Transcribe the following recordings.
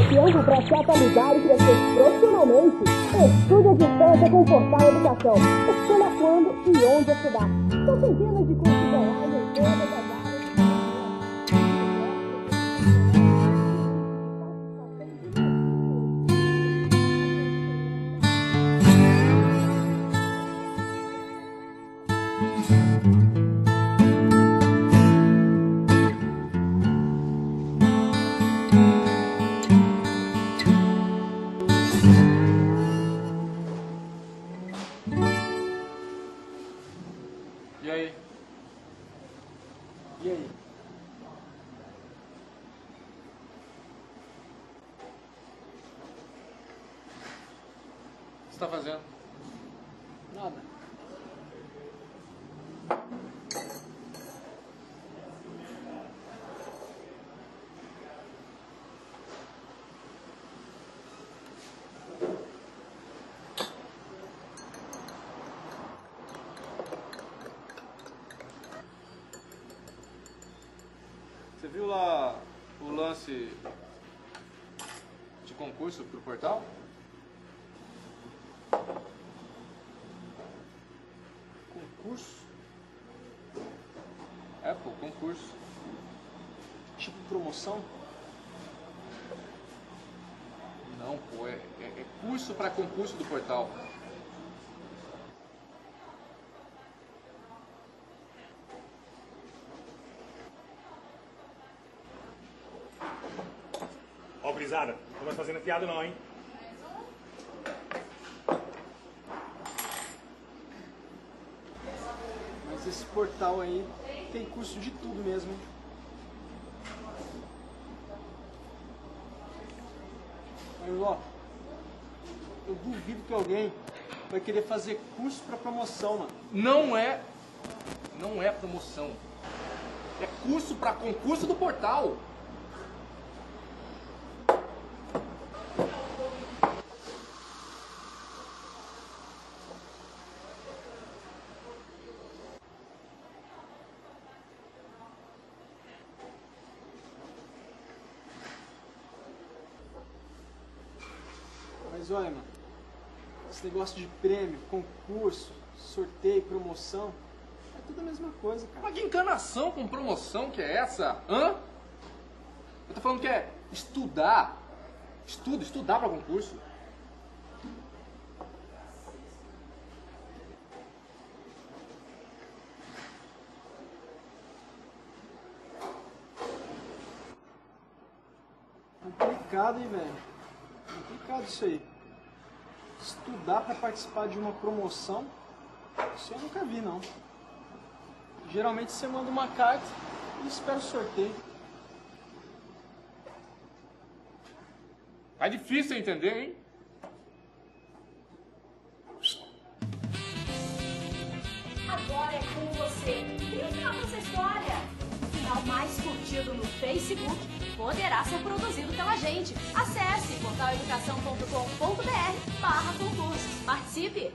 tempo para se atualizar e crescer profissionalmente? Estude à distância com Portal Educação. Escolha quando e onde estudar. São centenas de cursos online em todas as áreas. E aí? E aí? O que você tá fazendo? Nada. Você viu lá o lance de concurso pro portal? Concurso? É, pô, concurso. Tipo promoção? Não, pô, é curso pra concurso do portal. Ó, gurizada, não tô mais fazendo piada não, hein? Mas esse portal aí tem curso de tudo mesmo, hein? Mas, ó, eu duvido que alguém vai querer fazer curso pra promoção, mano. Não é promoção. É curso pra concurso do portal. Mas olha, mano, esse negócio de prêmio, concurso, sorteio, promoção, é tudo a mesma coisa, cara. Mas que encanação com promoção que é essa? Hã? Eu tô falando que é estudar. Estudar pra concurso. Complicado, hein, velho? Complicado isso aí. Estudar pra participar de uma promoção, isso eu nunca vi, não. Geralmente você manda uma carta e espera o sorteio. Tá difícil entender, hein? Agora é com você. E o final dessa história? O final mais curtido no Facebook poderá ser produzido pela gente. Acesse portaleducação.com.br/concursos. Participe!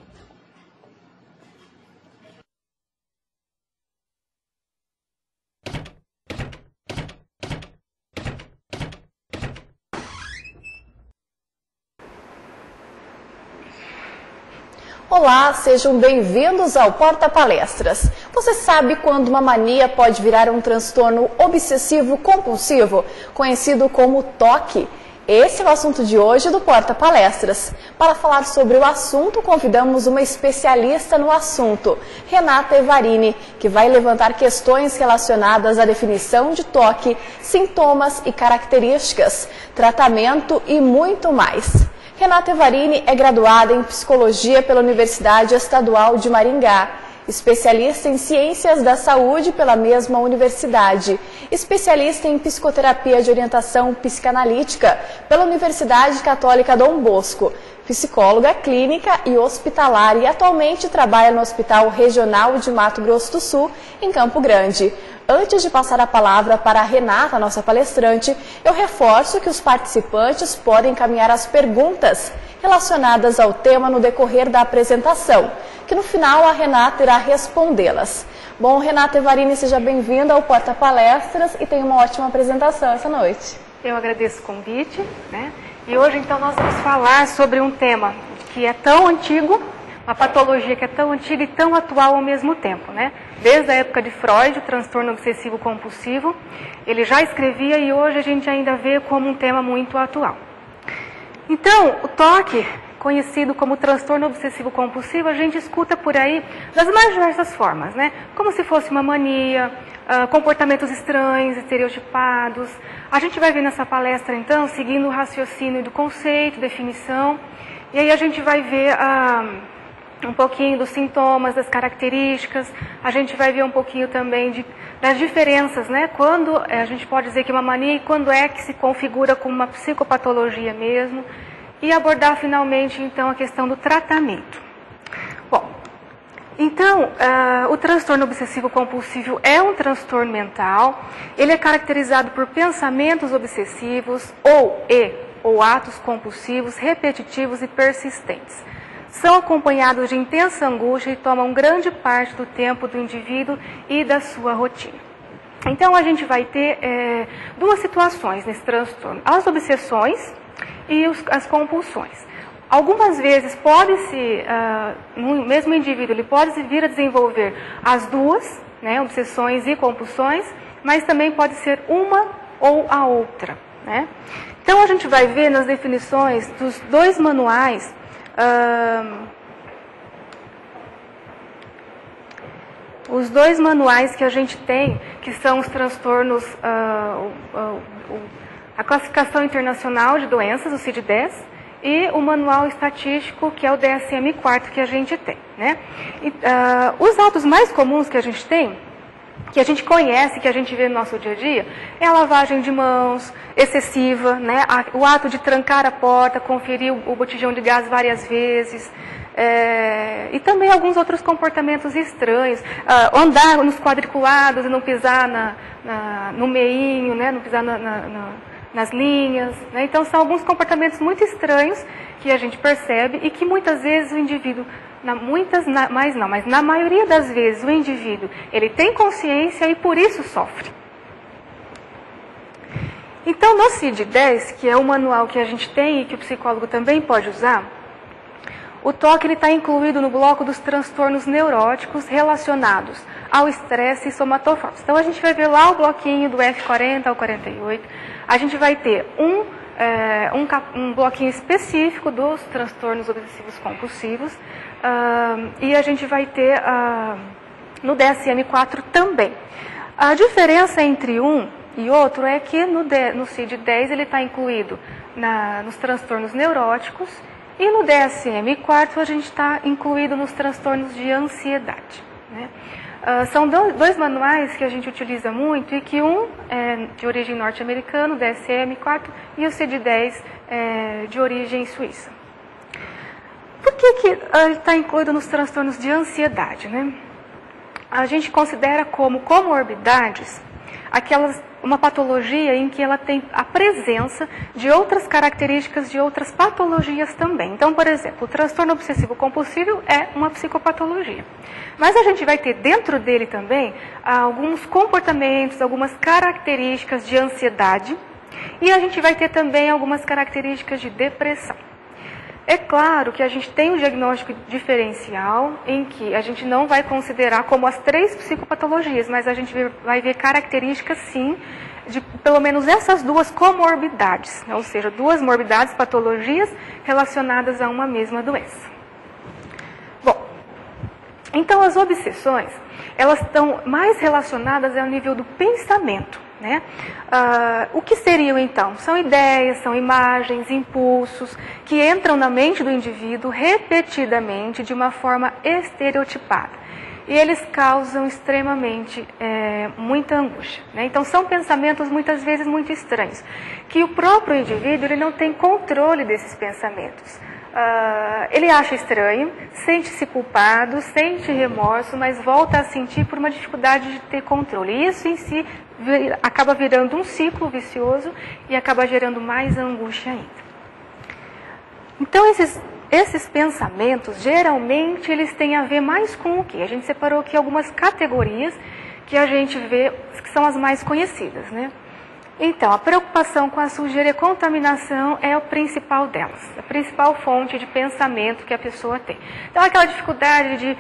Olá, sejam bem-vindos ao Porta Palestras. Você sabe quando uma mania pode virar um transtorno obsessivo-compulsivo, conhecido como TOC? Esse é o assunto de hoje do Porta Palestras. Para falar sobre o assunto, convidamos uma especialista no assunto, Renata Evarini, que vai levantar questões relacionadas à definição de TOC, sintomas e características, tratamento e muito mais. Renata Evarini é graduada em Psicologia pela Universidade Estadual de Maringá, especialista em Ciências da Saúde pela mesma universidade, especialista em Psicoterapia de Orientação Psicanalítica pela Universidade Católica Dom Bosco, psicóloga clínica e hospitalar e atualmente trabalha no Hospital Regional de Mato Grosso do Sul, em Campo Grande. Antes de passar a palavra para a Renata, nossa palestrante, eu reforço que os participantes podem encaminhar as perguntas relacionadas ao tema no decorrer da apresentação, que no final a Renata irá respondê-las. Bom, Renata Evarini, seja bem-vinda ao Porta Palestras e tenha uma ótima apresentação essa noite. Eu agradeço o convite, né? E hoje, então, nós vamos falar sobre um tema que é tão antigo, uma patologia que é tão antiga e tão atual ao mesmo tempo, né? Desde a época de Freud, o transtorno obsessivo compulsivo, ele já escrevia e hoje a gente ainda vê como um tema muito atual. Então, o TOC, conhecido como transtorno obsessivo compulsivo, a gente escuta por aí das mais diversas formas, né? Como se fosse uma mania, comportamentos estranhos, estereotipados. A gente vai ver nessa palestra, então, seguindo o raciocínio do conceito, definição, e aí a gente vai ver um pouquinho dos sintomas, das características, a gente vai ver um pouquinho também das diferenças, né? Quando a gente pode dizer que é uma mania e quando é que se configura como uma psicopatologia mesmo, e abordar finalmente, então, a questão do tratamento. Bom, então, o transtorno obsessivo compulsivo é um transtorno mental, ele é caracterizado por pensamentos obsessivos ou atos compulsivos, repetitivos e persistentes. São acompanhados de intensa angústia e tomam grande parte do tempo do indivíduo e da sua rotina. Então, a gente vai ter duas situações nesse transtorno: as obsessões e as compulsões. Algumas vezes pode-se, no mesmo indivíduo, ele pode vir a desenvolver as duas, né, obsessões e compulsões, mas também pode ser uma ou a outra, né? Então, a gente vai ver nas definições dos dois manuais, os dois manuais que a gente tem, que são os transtornos, a classificação internacional de doenças, o CID-10, e o manual estatístico, que é o DSM-4 que a gente tem, né? Os autos mais comuns que a gente tem, que a gente conhece, que a gente vê no nosso dia a dia, é a lavagem de mãos excessiva, né? O ato de trancar a porta, conferir o botijão de gás várias vezes, e também alguns outros comportamentos estranhos, andar nos quadriculados e não pisar no meinho, né? Não pisar nas linhas, né? Então são alguns comportamentos muito estranhos que a gente percebe e que muitas vezes o indivíduo, mas na maioria das vezes o indivíduo, ele tem consciência e por isso sofre. Então no CID-10, que é o manual que a gente tem e que o psicólogo também pode usar, o TOC está incluído no bloco dos transtornos neuróticos relacionados ao estresse e somatofóricos. Então a gente vai ver lá o bloquinho do F40 ao 48, a gente vai ter um bloquinho específico dos transtornos obsessivos compulsivos, e a gente vai ter no DSM-4 também. A diferença entre um e outro é que no CID-10 ele está incluído nos transtornos neuróticos e no DSM-4 a gente está incluído nos transtornos de ansiedade, né? São dois manuais que a gente utiliza muito e que um é de origem norte-americana, o DSM-4, e o CID-10 de origem suíça. Por que ele está incluído nos transtornos de ansiedade, né? A gente considera como comorbidades uma patologia em que ela tem a presença de outras características de outras patologias também. Então, por exemplo, o transtorno obsessivo compulsivo é uma psicopatologia. Mas a gente vai ter dentro dele também alguns comportamentos, algumas características de ansiedade, e a gente vai ter também algumas características de depressão. É claro que a gente tem um diagnóstico diferencial em que a gente não vai considerar como as 3 psicopatologias, mas a gente vai ver características, sim, de pelo menos essas duas comorbidades, né? Ou seja, 2 morbidades, patologias relacionadas a uma mesma doença. Bom, então as obsessões, elas estão mais relacionadas ao nível do pensamento, né? O que seriam então? São ideias, são imagens, impulsos que entram na mente do indivíduo repetidamente de uma forma estereotipada. E eles causam extremamente muita angústia, né? Então são pensamentos muitas vezes muito estranhos, que o próprio indivíduo ele não tem controle desses pensamentos. Ele acha estranho, sente-se culpado, sente remorso, mas volta a sentir por uma dificuldade de ter controle. E isso em si acaba virando um ciclo vicioso e acaba gerando mais angústia ainda. Então esses pensamentos, geralmente, eles têm a ver mais com o quê? A gente separou aqui algumas categorias que a gente vê que são as mais conhecidas, né? Então, a preocupação com a sujeira e a contaminação é o principal delas, a principal fonte de pensamento que a pessoa tem. Então, aquela dificuldade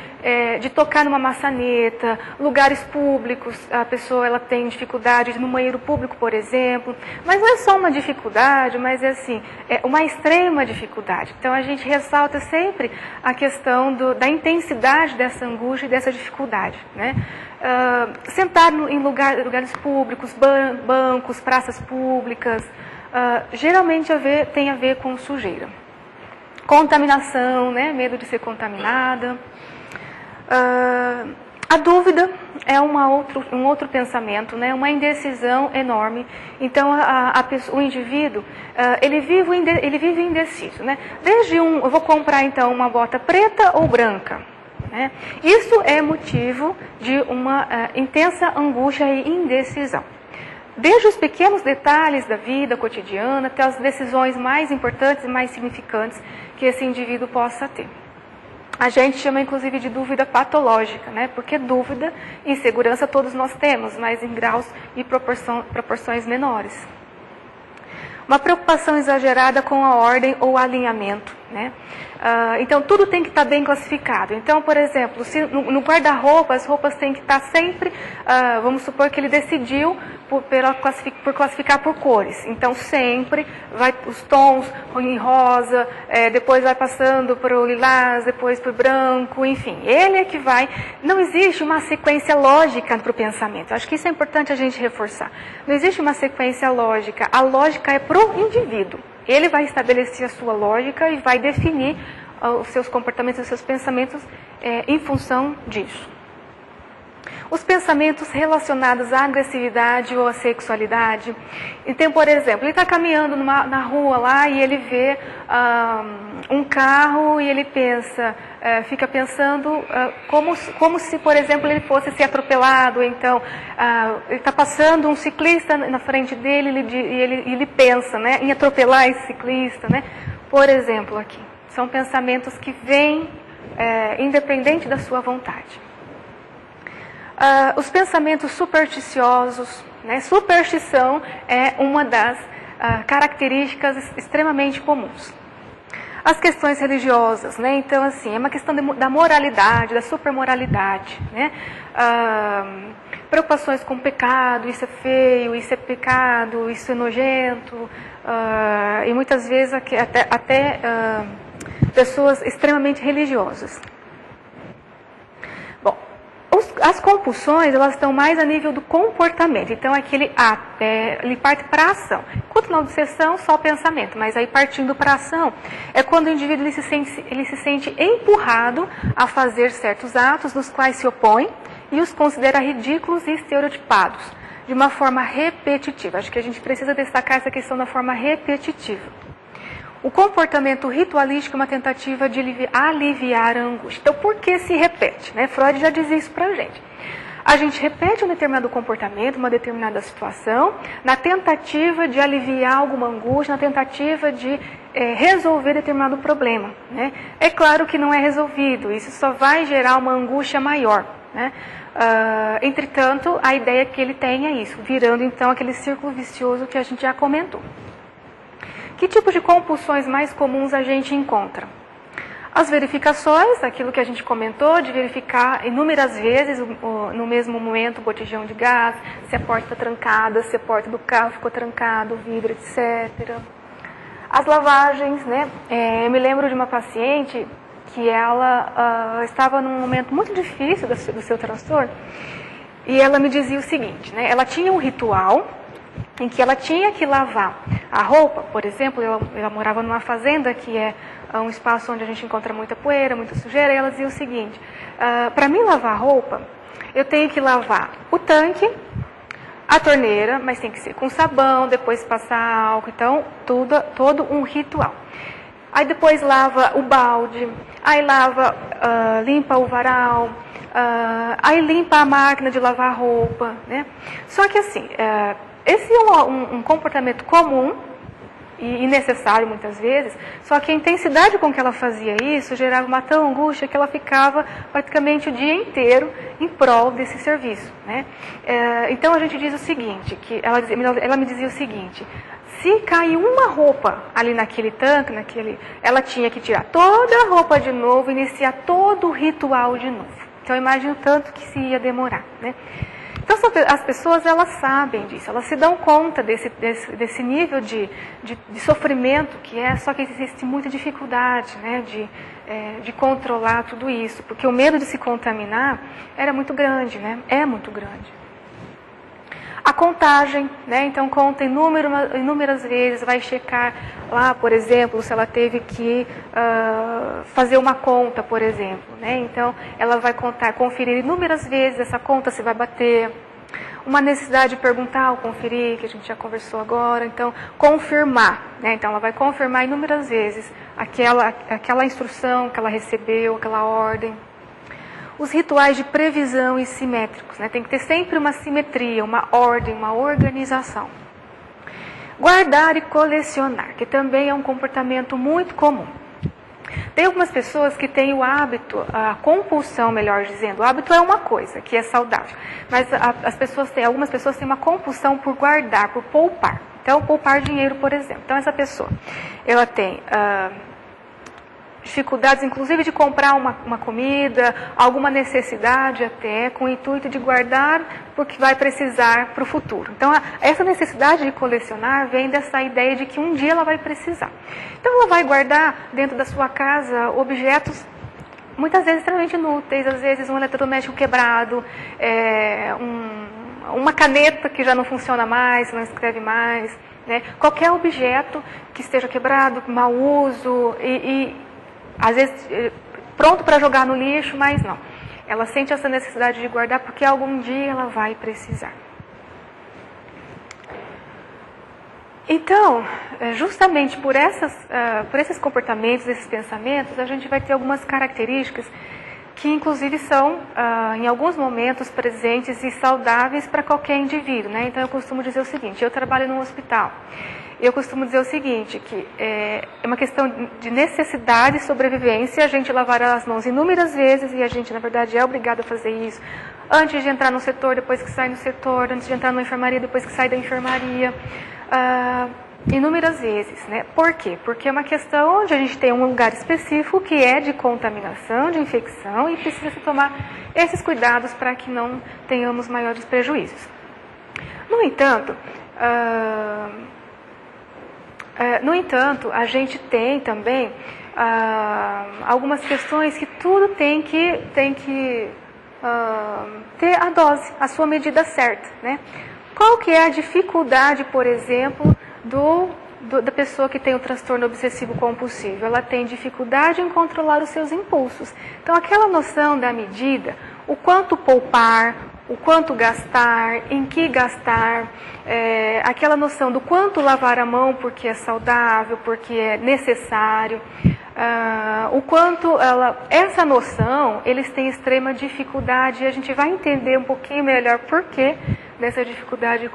de tocar numa maçaneta, lugares públicos, a pessoa ela tem dificuldade no banheiro público, por exemplo, mas não é só uma dificuldade, mas é assim, é uma extrema dificuldade. Então, a gente ressalta sempre a questão da intensidade dessa angústia e dessa dificuldade, né? Sentar em lugares públicos, bancos, praças públicas, geralmente tem a ver com sujeira. Contaminação, né? Medo de ser contaminada. A dúvida é um outro pensamento, né? Uma indecisão enorme. Então, o indivíduo, ele vive indeciso, né? Eu vou comprar então uma bota preta ou branca? Isso é motivo de uma intensa angústia e indecisão. Desde os pequenos detalhes da vida cotidiana até as decisões mais importantes e mais significantes que esse indivíduo possa ter. A gente chama inclusive de dúvida patológica, né? Porque dúvida e insegurança todos nós temos, mas em graus e proporções menores. Uma preocupação exagerada com a ordem ou alinhamento, né? Então, tudo tem que estar bem classificado. Então, por exemplo, se no guarda-roupa, as roupas têm que estar sempre, vamos supor que ele decidiu por classificar por cores. Então, sempre vai os tons em rosa, depois vai passando para o lilás, depois para o branco, enfim. Ele é que vai... Não existe uma sequência lógica para o pensamento. Acho que isso é importante a gente reforçar. Não existe uma sequência lógica. A lógica é para o indivíduo. Ele vai estabelecer a sua lógica e vai definir os seus comportamentos, os seus pensamentos em função disso. Os pensamentos relacionados à agressividade ou à sexualidade. Então, por exemplo, ele está caminhando na rua lá e ele vê um carro e ele fica pensando como se, por exemplo, ele fosse ser atropelado. Então, ele está passando um ciclista na frente dele e ele pensa, né, em atropelar esse ciclista, né? Por exemplo, aqui. São pensamentos que vêm independente da sua vontade. Os pensamentos supersticiosos, né? Superstição é uma das características extremamente comuns. As questões religiosas, né? Então, assim, é uma questão da moralidade, da supermoralidade, né? Preocupações com pecado, isso é feio, isso é pecado, isso é nojento, e muitas vezes até pessoas extremamente religiosas. Bom, as compulsões, elas estão mais a nível do comportamento. Então, aquele ato, ele parte para a ação. Enquanto na obsessão, só pensamento. Mas aí, partindo para a ação, é quando o indivíduo ele se sente empurrado a fazer certos atos dos quais se opõe e os considera ridículos e estereotipados, de uma forma repetitiva. Acho que a gente precisa destacar essa questão da forma repetitiva. O comportamento ritualístico é uma tentativa de aliviar a angústia. Então, por que se repete? Né? Freud já dizia isso para a gente. A gente repete um determinado comportamento, uma determinada situação, na tentativa de aliviar alguma angústia, na tentativa de resolver determinado problema. Né? É claro que não é resolvido, isso só vai gerar uma angústia maior. Né? Entretanto, a ideia que ele tem é isso, virando então aquele círculo vicioso que a gente já comentou. Que tipo de compulsões mais comuns a gente encontra? As verificações, aquilo que a gente comentou, de verificar inúmeras vezes no mesmo momento o botijão de gás, se a porta está trancada, se a porta do carro ficou trancada, o vidro, etc. As lavagens, né? Eu me lembro de uma paciente que ela estava num momento muito difícil do seu transtorno e ela me dizia o seguinte, né? Ela tinha um ritual em que ela tinha que lavar a roupa, por exemplo, ela morava numa fazenda que é um espaço onde a gente encontra muita poeira, muita sujeira, e ela dizia o seguinte, para mim lavar a roupa, eu tenho que lavar o tanque, a torneira, mas tem que ser com sabão, depois passar álcool, então todo um ritual. Aí depois lava o balde, aí limpa o varal, aí limpa a máquina de lavar roupa, né? Só que assim, esse é um comportamento comum e necessário muitas vezes, só que a intensidade com que ela fazia isso gerava uma tal angústia que ela ficava praticamente o dia inteiro em prol desse serviço, né? Então a gente diz o seguinte, que ela me dizia o seguinte: se caiu uma roupa ali naquele tanque, ela tinha que tirar toda a roupa de novo, iniciar todo o ritual de novo. Então eu imagino tanto que se ia demorar, né? Então as pessoas, elas sabem disso, elas se dão conta desse nível de sofrimento que é, só que existe muita dificuldade, né, de controlar tudo isso, porque o medo de se contaminar era muito grande, né, é muito grande. A contagem, né, então conta inúmeras vezes, vai checar lá, por exemplo, se ela teve que fazer uma conta, por exemplo, né, então ela vai conferir inúmeras vezes essa conta se vai bater, uma necessidade de perguntar ou conferir, que a gente já conversou agora, então confirmar, né, então ela vai confirmar inúmeras vezes aquela instrução que ela recebeu, aquela ordem. Os rituais de previsão e simétricos, né? Tem que ter sempre uma simetria, uma ordem, uma organização. Guardar e colecionar, que também é um comportamento muito comum. Tem algumas pessoas que têm o hábito, a compulsão, melhor dizendo. O hábito é uma coisa, que é saudável. Mas algumas pessoas têm uma compulsão por guardar, por poupar. Então, poupar dinheiro, por exemplo. Então, essa pessoa, ela tem dificuldades, inclusive, de comprar uma comida, alguma necessidade até, com o intuito de guardar, porque vai precisar para o futuro. Então, essa necessidade de colecionar vem dessa ideia de que um dia ela vai precisar. Então, ela vai guardar dentro da sua casa objetos, muitas vezes extremamente inúteis, às vezes um eletrodoméstico quebrado, uma caneta que já não funciona mais, não escreve mais, né? Qualquer objeto que esteja quebrado, mau uso às vezes pronto para jogar no lixo, mas não. Ela sente essa necessidade de guardar porque algum dia ela vai precisar. Então, justamente por esses comportamentos, esses pensamentos, a gente vai ter algumas características que inclusive são, em alguns momentos, presentes e saudáveis para qualquer indivíduo, né? Então eu costumo dizer o seguinte: eu trabalho num hospital. Eu costumo dizer o seguinte, que é uma questão de necessidade e sobrevivência, a gente lavar as mãos inúmeras vezes, e a gente, na verdade, é obrigado a fazer isso, antes de entrar no setor, depois que sai no setor, antes de entrar na enfermaria, depois que sai da enfermaria, inúmeras vezes, né? Por quê? Porque é uma questão onde a gente tem um lugar específico que é de contaminação, de infecção, e precisa se tomar esses cuidados para que não tenhamos maiores prejuízos. No entanto, a gente tem também algumas questões que tudo tem que ter a dose, a sua medida certa, né? Qual que é a dificuldade, por exemplo, da pessoa que tem o transtorno obsessivo compulsivo? Ela tem dificuldade em controlar os seus impulsos. Então, aquela noção da medida, o quanto poupar, o quanto gastar, em que gastar, aquela noção do quanto lavar a mão porque é saudável, porque é necessário, o quanto essa noção, eles têm extrema dificuldade, e a gente vai entender um pouquinho melhor por que dessa dificuldade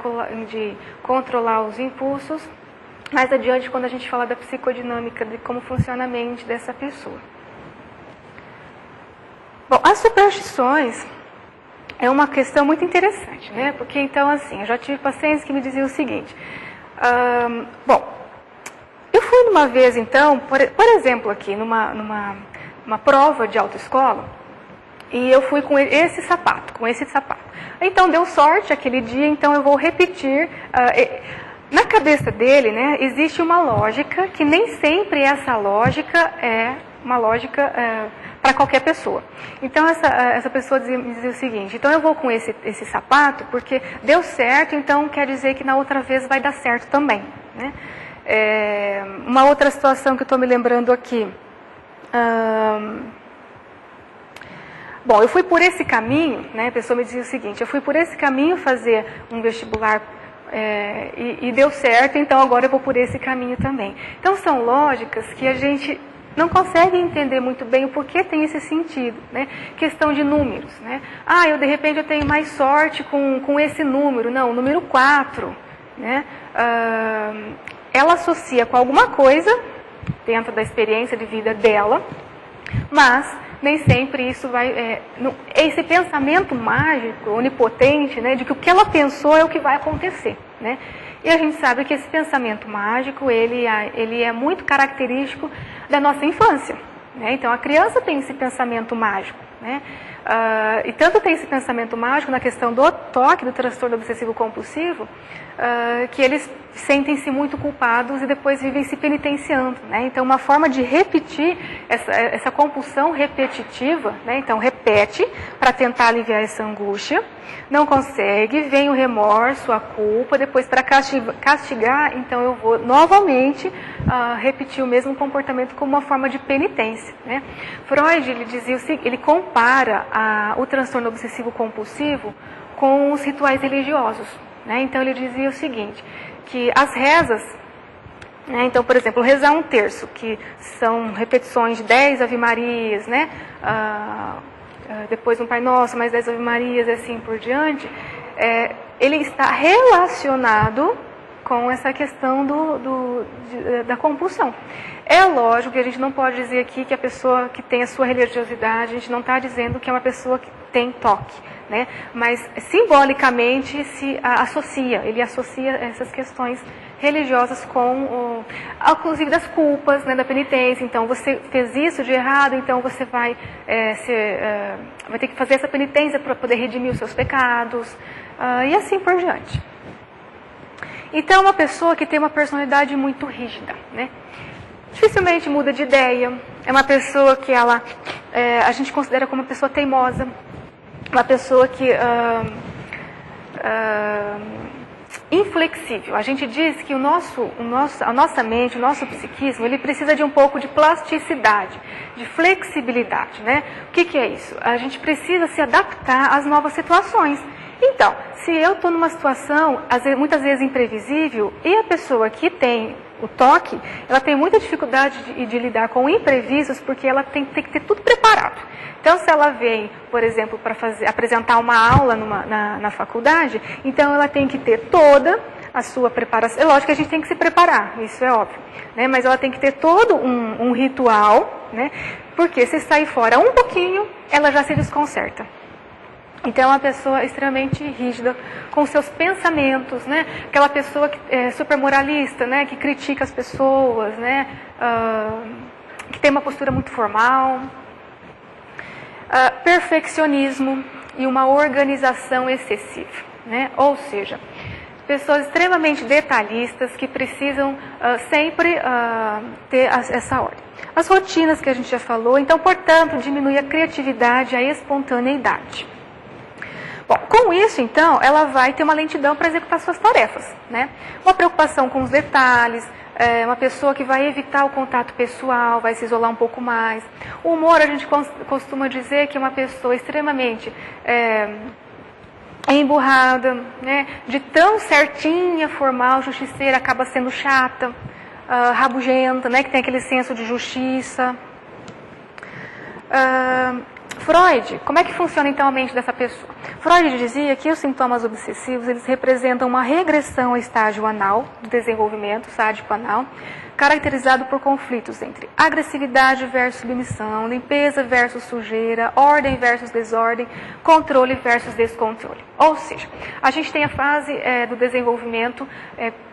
de controlar os impulsos mais adiante, quando a gente falar da psicodinâmica, de como funciona a mente dessa pessoa. Bom, as superstições é uma questão muito interessante, né? Porque, então, assim, eu já tive pacientes que me diziam o seguinte: eu fui numa vez, então, por exemplo, aqui, numa prova de autoescola, e eu fui com esse sapato. Então, deu sorte aquele dia, então eu vou repetir. Na cabeça dele, né, existe uma lógica, que nem sempre essa lógica é uma lógica para qualquer pessoa. Então, essa pessoa me dizia o seguinte: então eu vou com esse sapato porque deu certo, então quer dizer que na outra vez vai dar certo também, né? Uma outra situação que eu estou me lembrando aqui. Bom, eu fui por esse caminho, né? A pessoa me dizia o seguinte: eu fui por esse caminho fazer um vestibular e deu certo, então agora eu vou por esse caminho também. Então, são lógicas que a gente não consegue entender muito bem o porquê tem esse sentido, né? Questão de números, né? De repente eu tenho mais sorte com esse número. Não, o número 4, né? ela associa com alguma coisa dentro da experiência de vida dela, mas nem sempre isso vai... esse pensamento mágico, onipotente, né, de que o que ela pensou é o que vai acontecer, né? E a gente sabe que esse pensamento mágico, ele é muito característico da nossa infância, né? Então, a criança tem esse pensamento mágico, né? E tanto tem esse pensamento mágico na questão do TOC, do transtorno obsessivo compulsivo, que eles sentem-se muito culpados e depois vivem se penitenciando, né? Então, uma forma de repetir essa compulsão repetitiva, né? Então, repete para tentar aliviar essa angústia, não consegue, vem o remorso, a culpa, depois para castigar, então eu vou novamente repetir o mesmo comportamento como uma forma de penitência, né? Freud, ele dizia o seguinte, ele compara o transtorno obsessivo compulsivo com os rituais religiosos, né? Então ele dizia o seguinte, que as rezas, né? Então, por exemplo, rezar um terço, que são repetições de 10 Ave-Marias, né? Depois um Pai Nosso, mais 10 Ave-Marias, assim por diante, ele está relacionado com essa questão da compulsão. É lógico que a gente não pode dizer aqui que a pessoa que tem a sua religiosidade, a gente não está dizendo que é uma pessoa que tem toque, né? Mas simbolicamente ele associa essas questões religiosas com, inclusive das culpas, né, da penitência. Então, você fez isso de errado, então você vai ter que fazer essa penitência para poder redimir os seus pecados, e assim por diante. Então, uma pessoa que tem uma personalidade muito rígida, né? Dificilmente muda de ideia, é uma pessoa que a gente considera como uma pessoa teimosa, uma pessoa que inflexível. A gente diz que a nossa mente, o nosso psiquismo, ele precisa de um pouco de plasticidade, de flexibilidade, né? O que é isso? A gente precisa se adaptar às novas situações. Então, se eu estou numa situação, muitas vezes imprevisível, e a pessoa que tem o toque, ela tem muita dificuldade de lidar com imprevistos, porque ela tem que ter tudo preparado. Então, se ela vem, por exemplo, para apresentar uma aula na faculdade, então ela tem que ter toda a sua preparação. É lógico que a gente tem que se preparar, isso é óbvio, né? Mas ela tem que ter todo um ritual, né? Porque se sair fora um pouquinho, ela já se desconcerta. Então, é uma pessoa extremamente rígida com seus pensamentos, né? Aquela pessoa que é super moralista, né? Que critica as pessoas, né? Que tem uma postura muito formal. Perfeccionismo e uma organização excessiva, né? Ou seja, pessoas extremamente detalhistas que precisam sempre ter essa ordem. As rotinas que a gente já falou, então, portanto, diminui a criatividade, a espontaneidade. Bom, com isso, então, ela vai ter uma lentidão para executar suas tarefas, né? Uma preocupação com os detalhes, uma pessoa que vai evitar o contato pessoal, vai se isolar um pouco mais. O humor, a gente costuma dizer que é uma pessoa extremamente emburrada, né? De tão certinha, formal, justiceira, acaba sendo chata, rabugenta, né? Que tem aquele senso de justiça. Freud, como é que funciona então a mente dessa pessoa? Freud dizia que os sintomas obsessivos, eles representam uma regressão ao estágio anal do desenvolvimento, sádico anal, caracterizado por conflitos entre agressividade versus submissão, limpeza versus sujeira, ordem versus desordem, controle versus descontrole. Ou seja, a gente tem a fase do desenvolvimento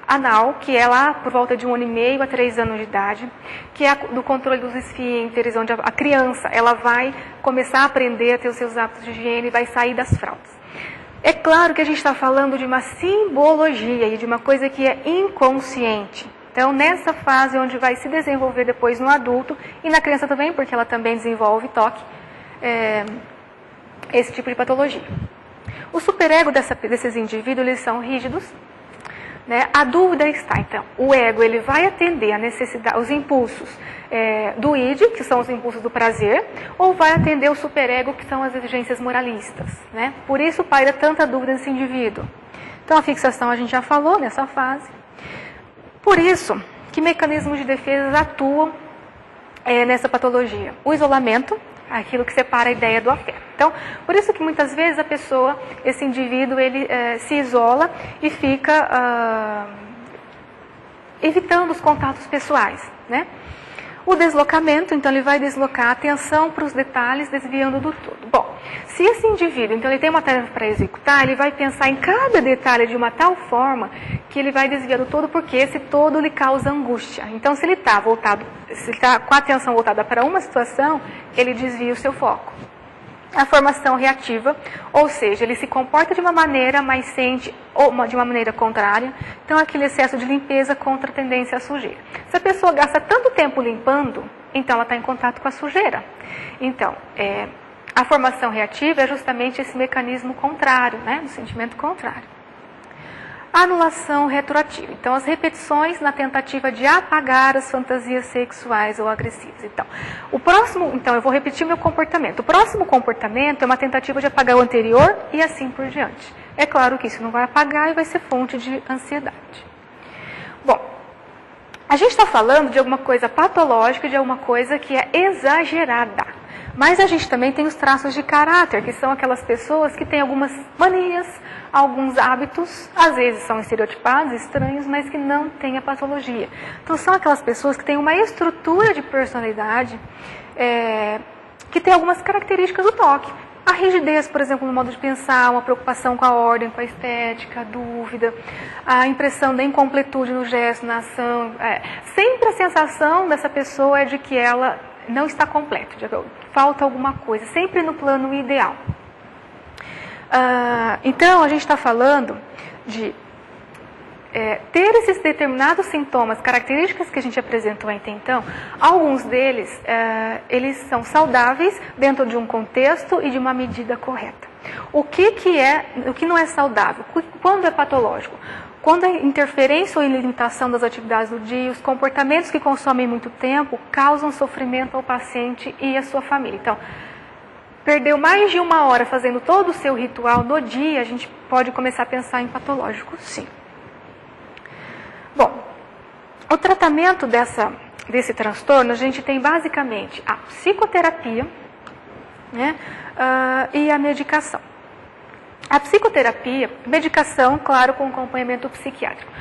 anal, que é lá por volta de 1 ano e meio a 3 anos de idade, que é do controle dos esfíncteres, onde a criança ela vai começar a aprender a ter os seus hábitos de higiene e vai sair das fraldas. É claro que a gente está falando de uma simbologia e de uma coisa que é inconsciente. Então, nessa fase onde vai se desenvolver depois no adulto e na criança também, porque ela também desenvolve toque, esse tipo de patologia. O superego desses indivíduos, eles são rígidos, né? A dúvida está, então, o ego ele vai atender a necessidade, os impulsos do id, que são os impulsos do prazer, ou vai atender o superego, que são as exigências moralistas, né? Por isso paira tanta dúvida nesse indivíduo. Então, a fixação a gente já falou nessa fase. Por isso, que mecanismos de defesa atuam nessa patologia? O isolamento, aquilo que separa a ideia do afeto. Então, por isso que muitas vezes a pessoa, esse indivíduo, ele se isola e fica evitando os contatos pessoais, né? O deslocamento, então ele vai deslocar a atenção para os detalhes, desviando do todo. Bom, se esse indivíduo, então ele tem uma tarefa para executar, ele vai pensar em cada detalhe de uma tal forma que ele vai desviar do todo, porque esse todo lhe causa angústia. Então, se ele está com a atenção voltada para uma situação, ele desvia o seu foco. A formação reativa, ou seja, ele se comporta de uma maneira, mas sente de uma maneira contrária. Então, aquele excesso de limpeza contra a tendência à sujeira. Se a pessoa gasta tanto tempo limpando, então ela está em contato com a sujeira. Então, a formação reativa é justamente esse mecanismo contrário, né, do sentimento contrário. Anulação retroativa. Então, as repetições na tentativa de apagar as fantasias sexuais ou agressivas. Então, eu vou repetir meu comportamento. O próximo comportamento é uma tentativa de apagar o anterior e assim por diante. É claro que isso não vai apagar e vai ser fonte de ansiedade. Bom, a gente está falando de alguma coisa patológica, de alguma coisa que é exagerada. Mas a gente também tem os traços de caráter, que são aquelas pessoas que têm algumas manias, alguns hábitos, às vezes são estereotipados, estranhos, mas que não têm a patologia. Então, são aquelas pessoas que têm uma estrutura de personalidade que tem algumas características do toque. A rigidez, por exemplo, no modo de pensar, uma preocupação com a ordem, com a estética, a dúvida, a impressão da incompletude no gesto, na ação. Sempre a sensação dessa pessoa é de que ela não está completa, de que falta alguma coisa, sempre no plano ideal. Então, a gente está falando de ter esses determinados sintomas, características que a gente apresentou até então. Alguns deles, eles são saudáveis dentro de um contexto e de uma medida correta. O que não é saudável? Quando é patológico? Quando a interferência ou limitação das atividades do dia, os comportamentos que consomem muito tempo, causam sofrimento ao paciente e à sua família. Então, perdeu mais de 1 hora fazendo todo o seu ritual no dia, a gente pode começar a pensar em patológico, sim. Bom, o tratamento desse transtorno, a gente tem basicamente a psicoterapia, né, e a medicação. A psicoterapia, medicação, claro, com acompanhamento psiquiátrico.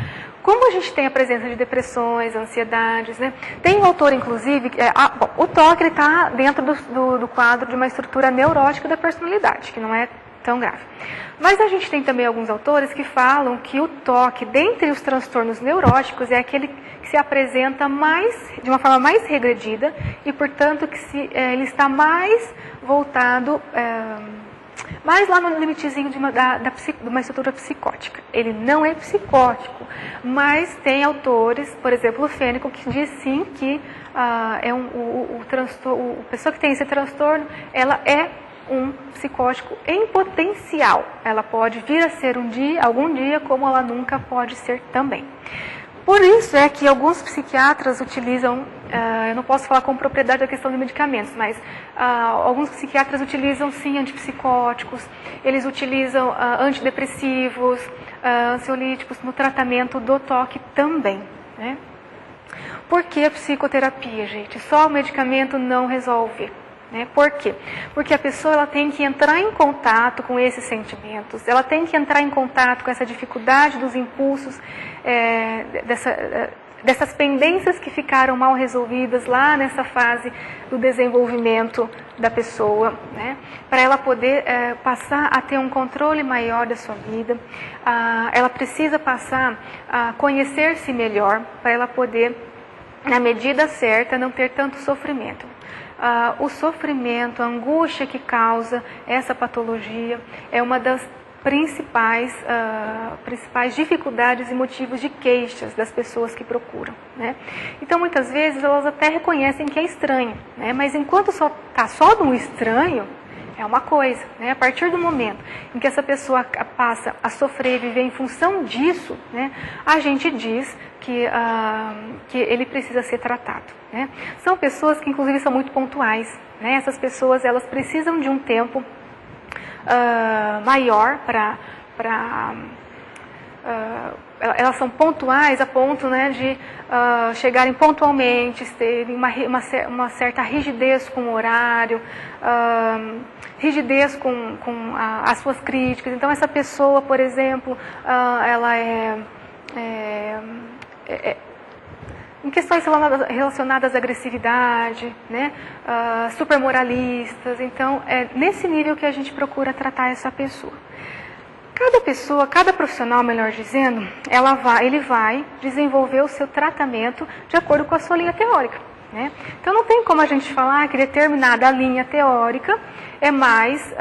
Como a gente tem a presença de depressões, ansiedades, né? Tem um autor, inclusive, o TOC está dentro do quadro de uma estrutura neurótica da personalidade, que não é tão grave. Mas a gente tem também alguns autores que falam que o TOC, dentre os transtornos neuróticos, é aquele que se apresenta de uma forma mais regredida e, portanto, ele está mais voltado... mais lá no limitezinho de uma estrutura psicótica. Ele não é psicótico, mas tem autores, por exemplo, o Fênico, que diz sim que a pessoa que tem esse transtorno, ela é um psicótico em potencial. Ela pode vir a ser algum dia, como ela nunca pode ser também. Por isso é que alguns psiquiatras utilizam, eu não posso falar com propriedade da questão de medicamentos, mas alguns psiquiatras utilizam sim antipsicóticos, eles utilizam antidepressivos, ansiolíticos no tratamento do TOC também, né? Por que a psicoterapia, gente? Só o medicamento não resolve. Né? Por quê? Porque a pessoa ela tem que entrar em contato com esses sentimentos, ela tem que entrar em contato com essa dificuldade dos impulsos, dessas pendências que ficaram mal resolvidas lá nessa fase do desenvolvimento da pessoa, né? Para ela poder passar a ter um controle maior da sua vida, ela precisa passar a conhecer-se melhor, para ela poder, na medida certa, não ter tanto sofrimento. O sofrimento, a angústia que causa essa patologia é uma das principais dificuldades e motivos de queixas das pessoas que procuram, né? Então, muitas vezes, elas até reconhecem que é estranho, né? Mas enquanto está só no estranho, é uma coisa, né? A partir do momento em que essa pessoa passa a sofrer e viver em função disso, né, a gente diz que ele precisa ser tratado, né? São pessoas que, inclusive, são muito pontuais, né? Essas pessoas, elas precisam de um tempo maior elas são pontuais a ponto, né, de chegarem pontualmente, terem uma certa rigidez com o horário, rigidez com as suas críticas. Então, essa pessoa, por exemplo, ela em questões relacionadas à agressividade, né, supermoralistas. Então, é nesse nível que a gente procura tratar essa pessoa. Cada pessoa, cada profissional, melhor dizendo, ele vai desenvolver o seu tratamento de acordo com a sua linha teórica, né? Então, não tem como a gente falar que determinada linha teórica é mais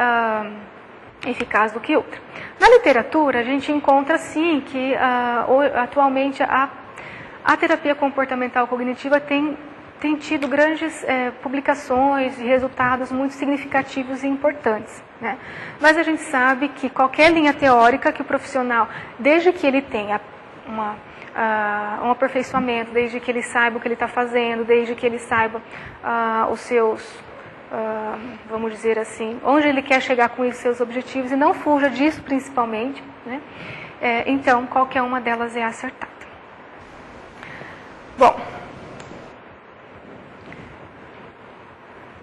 eficaz do que outra. Na literatura, a gente encontra, sim, que atualmente a terapia comportamental cognitiva tem tido grandes publicações e resultados muito significativos e importantes, né? Mas a gente sabe que qualquer linha teórica que o profissional, desde que ele tenha um aperfeiçoamento, desde que ele saiba o que ele está fazendo, desde que ele saiba os seus, vamos dizer assim, onde ele quer chegar com os seus objetivos e não fuja disso principalmente, né? Então, qualquer uma delas é acertada. Bom,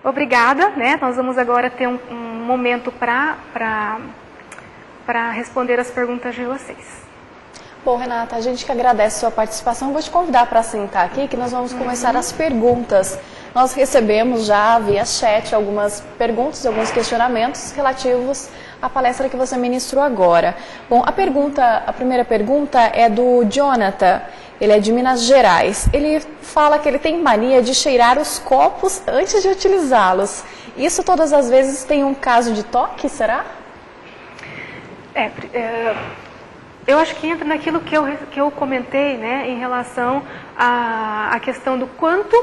obrigada, né? Nós vamos agora ter um momento para responder as perguntas de vocês. Bom, Renata, a gente que agradece a sua participação. Vou te convidar para sentar aqui, que nós vamos começar as perguntas. Nós recebemos já via chat algumas perguntas, alguns questionamentos relativos à palestra que você ministrou agora. Bom, a primeira pergunta é do Jonathan. Ele é de Minas Gerais. Ele fala que ele tem mania de cheirar os copos antes de utilizá-los. Isso todas as vezes tem um caso de toque, será? Eu acho que entra naquilo que eu comentei, né, em relação à questão do quanto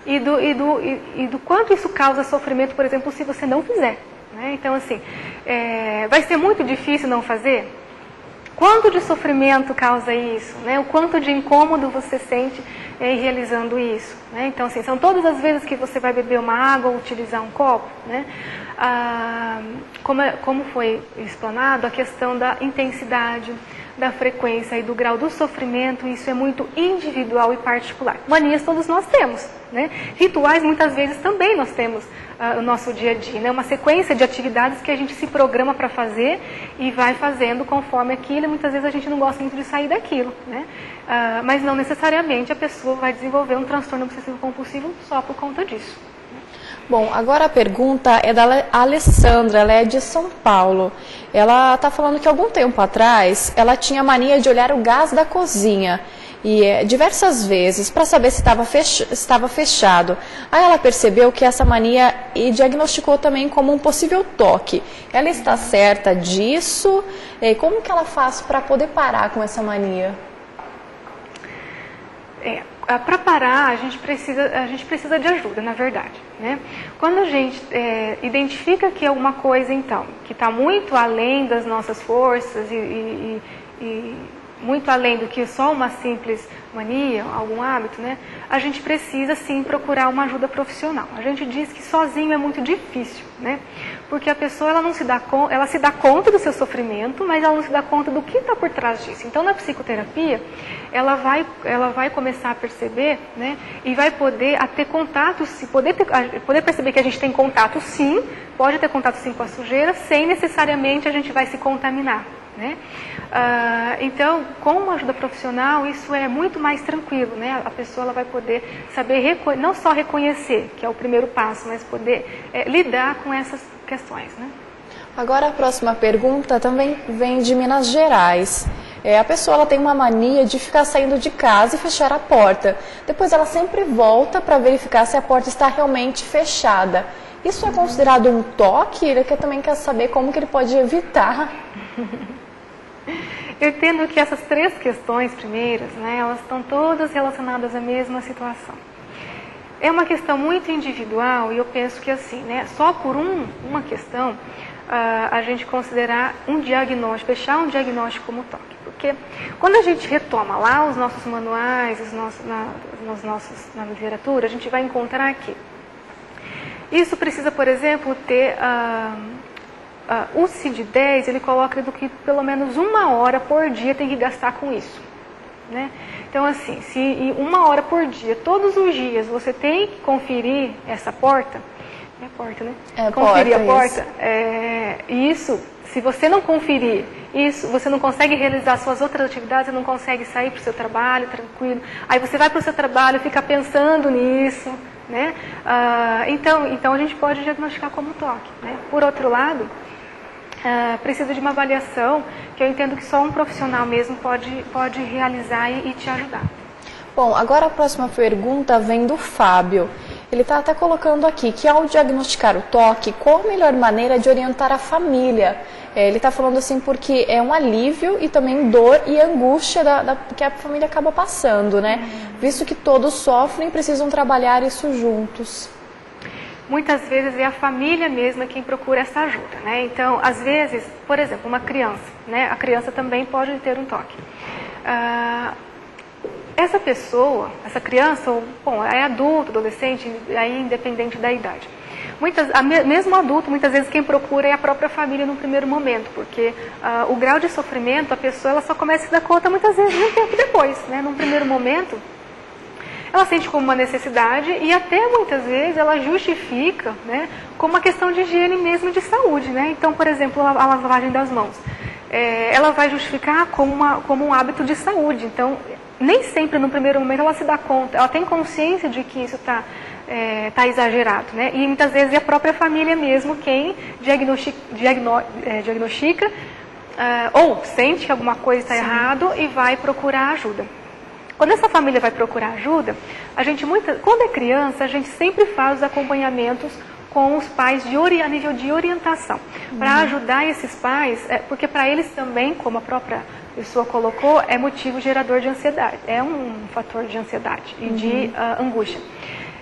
e do quanto isso causa sofrimento, por exemplo, se você não fizer, né? Então, assim, vai ser muito difícil não fazer? Quanto de sofrimento causa isso, né? O quanto de incômodo você sente realizando isso, né? Então, assim, são todas as vezes que você vai beber uma água ou utilizar um copo, né? Como foi explanado, a questão da intensidade, da frequência e do grau do sofrimento, isso é muito individual e particular. Manias todos nós temos, né? Rituais muitas vezes também nós temos no nosso dia a dia, né? Uma sequência de atividades que a gente se programa para fazer e vai fazendo conforme aquilo, e muitas vezes a gente não gosta muito de sair daquilo, né? Mas não necessariamente a pessoa vai desenvolver um transtorno obsessivo compulsivo só por conta disso. Bom, agora a pergunta é da Alessandra, ela é de São Paulo. Ela está falando que algum tempo atrás ela tinha mania de olhar o gás da cozinha e diversas vezes para saber se estava fechado. Aí ela percebeu que essa mania e diagnosticou também como um possível toque. Ela está certa disso? E como que ela faz para poder parar com essa mania? Para parar, a gente precisa de ajuda, na verdade, né? Quando a gente identifica que é alguma coisa, então, que está muito além das nossas forças e muito além do que só uma simples mania, algum hábito, né? A gente precisa, sim, procurar uma ajuda profissional. A gente diz que sozinho é muito difícil, né? Porque a pessoa ela se dá conta do seu sofrimento, mas ela não se dá conta do que está por trás disso. Então, na psicoterapia, ela vai começar a perceber, né? E vai poder ter contato, poder perceber que a gente tem contato, sim, pode ter contato, sim, com a sujeira, sem necessariamente a gente vai se contaminar, né? Então, com uma ajuda profissional, isso é muito mais tranquilo, né? A pessoa ela vai poder saber, não só reconhecer, que é o primeiro passo, mas poder lidar com essas questões, né? Agora a próxima pergunta também vem de Minas Gerais. A pessoa ela tem uma mania de ficar saindo de casa e fechar a porta. Depois ela sempre volta para verificar se a porta está realmente fechada. Isso é considerado um toque? Ele também quer saber como que ele pode evitar. Eu entendo que essas três questões primeiras, né, elas estão todas relacionadas à mesma situação. É uma questão muito individual e eu penso que assim, né, só por uma questão a gente considerar um diagnóstico, fechar um diagnóstico como toque. Porque quando a gente retoma lá os nossos manuais, na literatura, a gente vai encontrar que isso precisa, por exemplo, ter... o CID-10, ele coloca do que pelo menos 1 hora por dia tem que gastar com isso, né? Então, assim, se em 1 hora por dia, todos os dias, você tem que conferir essa porta, é a porta, né? Conferir a porta, isso, Se você não conferir isso, você não consegue realizar suas outras atividades, você não consegue sair para o seu trabalho tranquilo. Aí você vai para o seu trabalho, fica pensando nisso, né? Então a gente pode diagnosticar como toque, né? Por outro lado, precisa de uma avaliação que eu entendo que só um profissional mesmo pode realizar e te ajudar. Bom, agora a próxima pergunta vem do Fábio. Ele está até colocando aqui que ao diagnosticar o toque, qual a melhor maneira de orientar a família? Ele está falando assim porque é um alívio e também dor e angústia que a família acaba passando, né? Visto que todos sofrem e precisam trabalhar isso juntos. Muitas vezes é a família mesma quem procura essa ajuda, né? Então, às vezes, por exemplo, uma criança, né? A criança também pode ter um toque. Essa pessoa, essa criança, bom, é adulto, adolescente, aí independente da idade. Mesmo adulto, muitas vezes quem procura é a própria família no primeiro momento, porque o grau de sofrimento, a pessoa ela só começa a se dar conta muitas vezes um tempo depois, né? Num primeiro momento, ela sente como uma necessidade e até muitas vezes ela justifica, né, como uma questão de higiene mesmo, de saúde, né? Então, por exemplo, a lavagem das mãos. Ela vai justificar como um hábito de saúde. Então, nem sempre no primeiro momento ela se dá conta, ela tem consciência de que isso está exagerado, né? E muitas vezes é a própria família mesmo quem diagnostica ou sente que alguma coisa está errado e vai procurar ajuda. Quando essa família vai procurar ajuda, quando é criança, a gente sempre faz os acompanhamentos com os pais a nível de orientação, para ajudar esses pais, porque para eles também, como a própria pessoa colocou, é motivo gerador de ansiedade, é um fator de ansiedade e de angústia.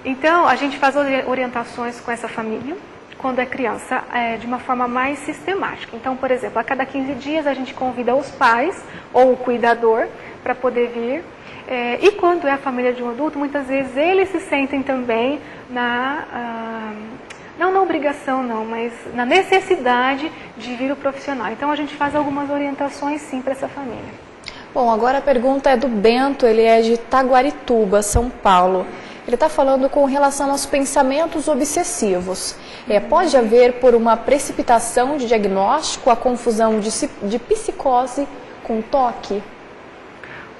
Então, a gente faz orientações com essa família, quando é criança, de uma forma mais sistemática. Então, por exemplo, a cada 15 dias a gente convida os pais ou o cuidador para poder vir. E quando é a família de um adulto, muitas vezes eles se sentem também não na obrigação não, mas na necessidade de vir o profissional. Então a gente faz algumas orientações sim para essa família. Bom, agora a pergunta é do Bento, ele é de Taguarituba, São Paulo. Ele está falando com relação aos pensamentos obsessivos. Pode haver, por uma precipitação de diagnóstico, a confusão de psicose com toque?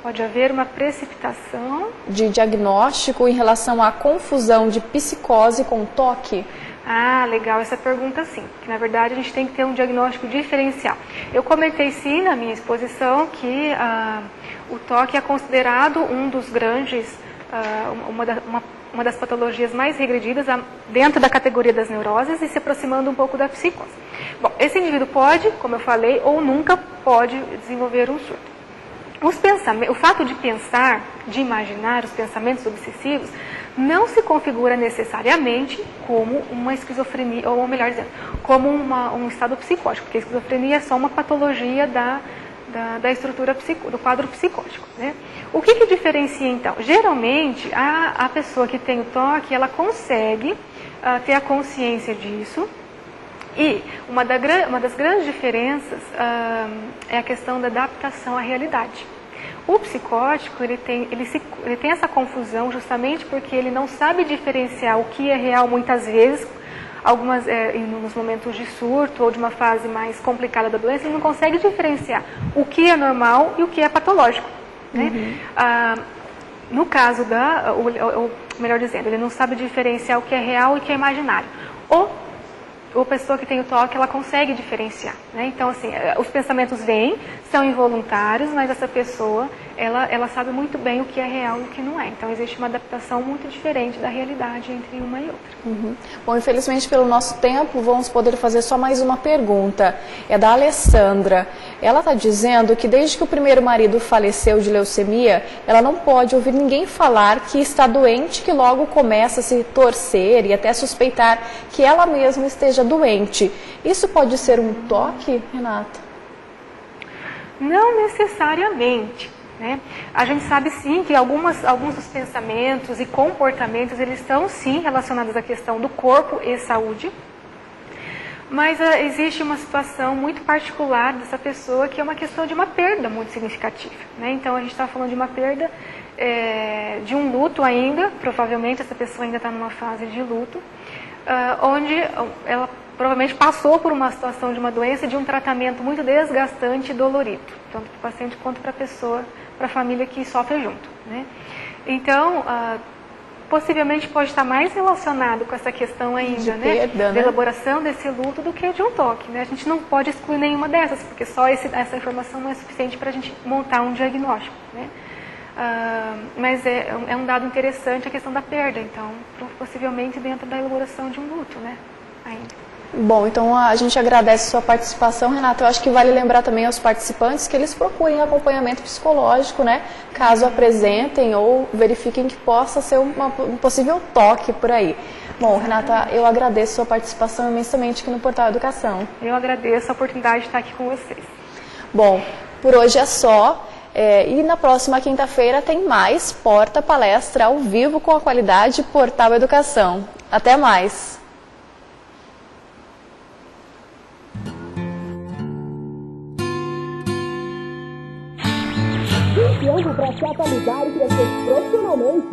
Pode haver uma precipitação de diagnóstico em relação à confusão de psicose com toque? Legal essa pergunta sim, que na verdade a gente tem que ter um diagnóstico diferencial. Eu comentei sim na minha exposição que o toque é considerado um dos grandes, uma das patologias mais regredidas dentro da categoria das neuroses e se aproximando um pouco da psicose. Bom, esse indivíduo pode, como eu falei, ou nunca pode desenvolver um surto. O fato de pensar, de imaginar os pensamentos obsessivos, não se configura necessariamente como uma esquizofrenia, ou melhor dizendo, como um estado psicótico, porque a esquizofrenia é só uma patologia da estrutura do quadro psicótico, né? O que diferencia então? Geralmente, a pessoa que tem o toque, ela consegue ter a consciência disso. E uma das grandes diferenças é a questão da adaptação à realidade. O psicótico, ele tem essa confusão justamente porque ele não sabe diferenciar o que é real muitas vezes, nos momentos de surto ou de uma fase mais complicada da doença, ele não consegue diferenciar o que é normal e o que é patológico, né? No caso melhor dizendo, ele não sabe diferenciar o que é real e o que é imaginário. Ou a pessoa que tem o toque, ela consegue diferenciar, né? Então, assim, os pensamentos vêm, são involuntários, mas essa pessoa, ela sabe muito bem o que é real e o que não é. Então, existe uma adaptação muito diferente da realidade entre uma e outra. Bom, infelizmente, pelo nosso tempo, vamos poder fazer só mais uma pergunta. É da Alessandra. Ela está dizendo que desde que o primeiro marido faleceu de leucemia, ela não pode ouvir ninguém falar que está doente, que logo começa a se torcer e até suspeitar que ela mesma esteja doente. Isso pode ser um toque, Renata? Não necessariamente, né? A gente sabe sim que alguns dos pensamentos e comportamentos, eles estão sim relacionados à questão do corpo e saúde. Mas existe uma situação muito particular dessa pessoa que é uma questão de uma perda muito significativa, né? Então a gente está falando de uma perda de um luto ainda, provavelmente essa pessoa ainda está numa fase de luto, onde ela provavelmente passou por uma situação de uma doença, de um tratamento muito desgastante e dolorido, tanto para o paciente quanto para a pessoa, para a família que sofre junto, né? Então, possivelmente pode estar mais relacionado com essa questão ainda, perda, da elaboração desse luto do que de um toque, né? A gente não pode excluir nenhuma dessas, porque só essa informação não é suficiente para a gente montar um diagnóstico, né? Mas é um dado interessante a questão da perda, então, possivelmente dentro da elaboração de um luto, né? Ainda. Bom, então a gente agradece a sua participação, Renata. Eu acho que vale lembrar também aos participantes que eles procurem acompanhamento psicológico, né? Caso apresentem ou verifiquem que possa ser um possível toque por aí. Bom, Renata, eu agradeço a sua participação imensamente aqui no Portal Educação. Eu agradeço a oportunidade de estar aqui com vocês. Bom, por hoje é só. E na próxima quinta-feira tem mais Porta Palestra ao vivo com a qualidade Portal Educação. Até mais! Tempo para se atualizar e crescer profissionalmente?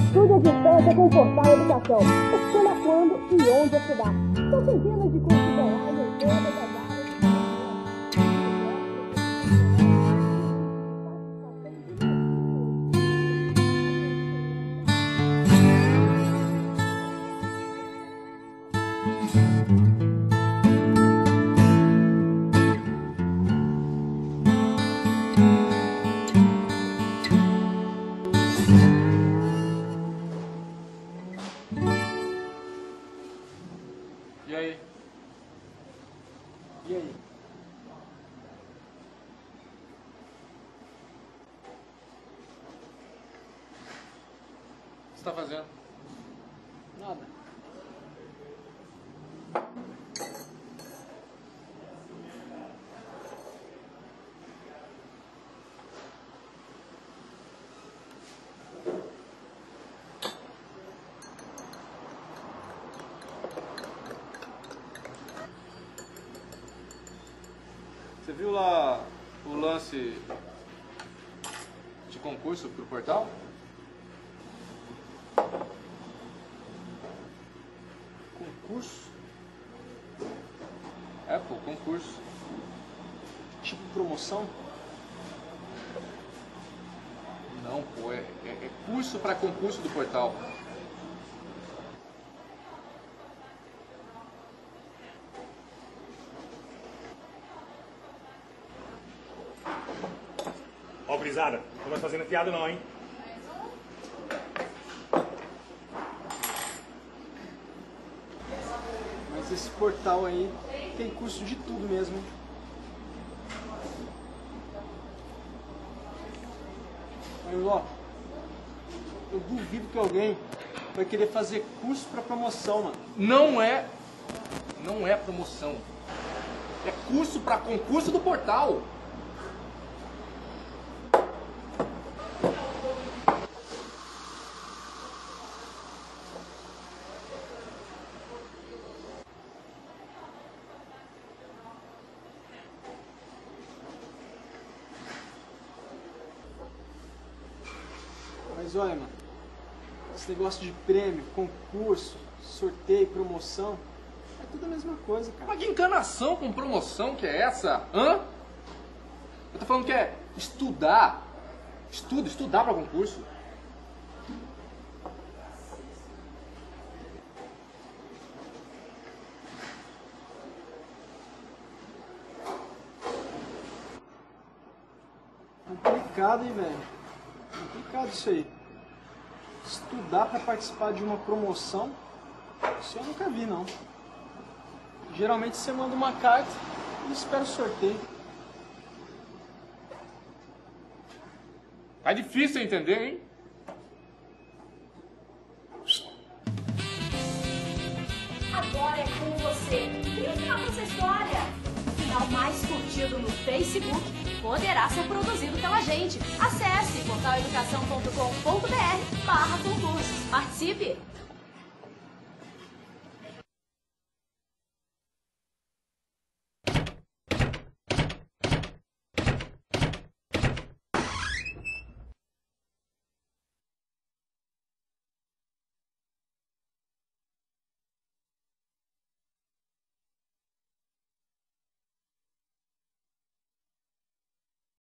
Estude à distância com Portal Educação. Escolha quando e onde estudar. São centenas de cursos online em todas as áreas. E aí? E aí? O que você tá fazendo? Nada. Você viu lá o lance de concurso pro portal? Concurso? É, pô, concurso. Tipo promoção? Não, pô, é curso para concurso do portal. Ó, gurizada, não tô mais fazendo piada não, hein? Mas esse portal aí tem curso de tudo mesmo, hein? Mas, ó, eu duvido que alguém vai querer fazer curso pra promoção, mano. Não é promoção. É curso para concurso do portal. Mas olha, mano, esse negócio de prêmio, concurso, sorteio, promoção, é tudo a mesma coisa, cara. Mas que encanação com promoção que é essa? Hã? Eu tô falando que é estudar. Estudar para concurso. Complicado, hein, velho? Complicado isso aí. Estudar pra participar de uma promoção, isso eu nunca vi, não. Geralmente você manda uma carta e espera o sorteio. Tá difícil entender, hein? Agora é com você. E o final dessa história? O final mais curtido no Facebook poderá ser produzido pela gente. Acesse portaleducação.com.br/concursos. Participe!